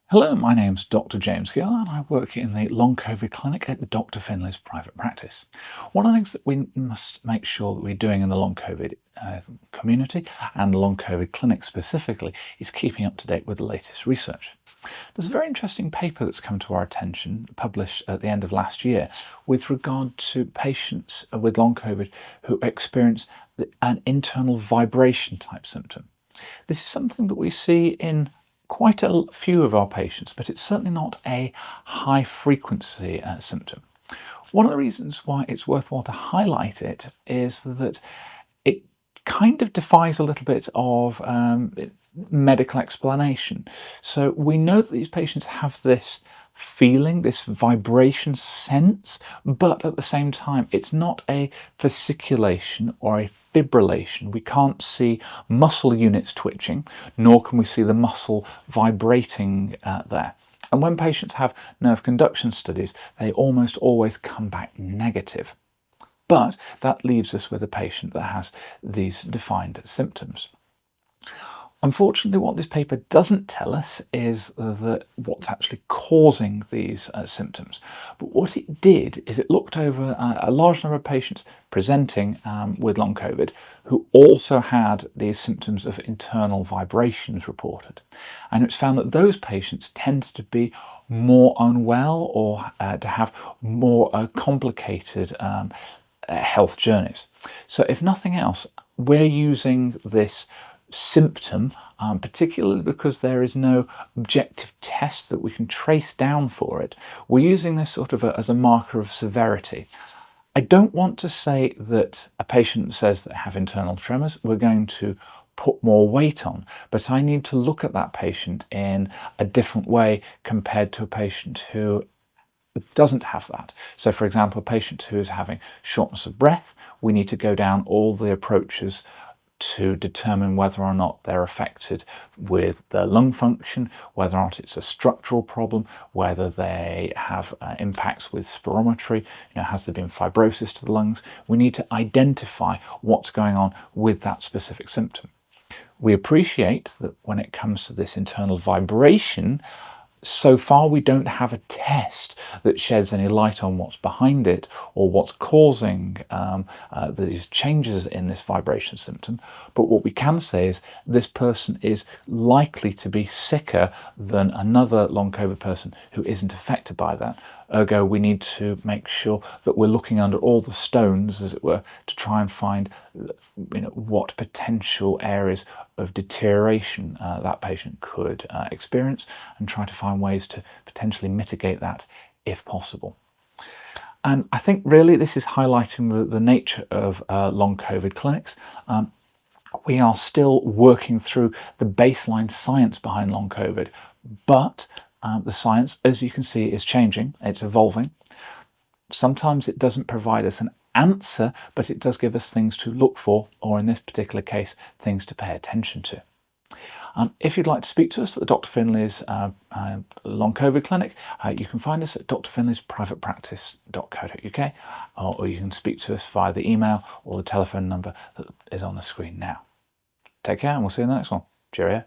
Hello, my name's Dr. James Gill and I work in the Long COVID clinic at Dr. Finlay's private practice. One of the things that we must make sure that we're doing in the Long COVID community and the Long COVID clinic specifically is keeping up to date with the latest research. There's a very interesting paper that's come to our attention, published at the end of last year, with regard to patients with Long COVID who experience an internal vibration type symptom. This is something that we see in quite a few of our patients, but it's certainly not a high frequency symptom. One of the reasons why it's worthwhile to highlight it is that it kind of defies a little bit of medical explanation. So we know that these patients have this feeling, this vibration sense, but at the same time, it's not a fasciculation or a fibrillation. We can't see muscle units twitching, nor can we see the muscle vibrating there. And when patients have nerve conduction studies, they almost always come back negative. But that leaves us with a patient that has these defined symptoms. Unfortunately, what this paper doesn't tell us is what's actually causing these symptoms. But what it did is it looked over a large number of patients presenting with long COVID who also had these symptoms of internal vibrations reported. And it's found that those patients tended to be more unwell or to have more complicated health journeys. So if nothing else, we're using this symptom, particularly because there is no objective test that we can trace down for it. We're using this sort of as a marker of severity. I don't want to say that a patient says they have internal tremors, we're going to put more weight on, but I need to look at that patient in a different way compared to a patient who doesn't have that. So for example, a patient who is having shortness of breath, we need to go down all the approaches to determine whether or not they're affected with their lung function, whether or not it's a structural problem, whether they have impacts with spirometry, has there been fibrosis to the lungs. We need to identify what's going on with that specific symptom. We appreciate that when it comes to this internal vibration, so far we don't have a test that sheds any light on what's behind it or what's causing these changes in this vibration symptom. But what we can say is this person is likely to be sicker than another long COVID person who isn't affected by that. Ergo, we need to make sure that we're looking under all the stones, as it were, to try and find what potential areas of deterioration that patient could experience, and try to find ways to potentially mitigate that if possible. And I think really this is highlighting the nature of long COVID clinics. We are still working through the baseline science behind long COVID, but the science, as you can see, is changing, it's evolving. Sometimes it doesn't provide us an answer, but it does give us things to look for, or in this particular case, things to pay attention to. If you'd like to speak to us at Dr. Finlay's Long COVID clinic, you can find us at drfinlaysprivatepractice.co.uk, or you can speak to us via the email or the telephone number that is on the screen now. Take care, and we'll see you in the next one. Cheerio.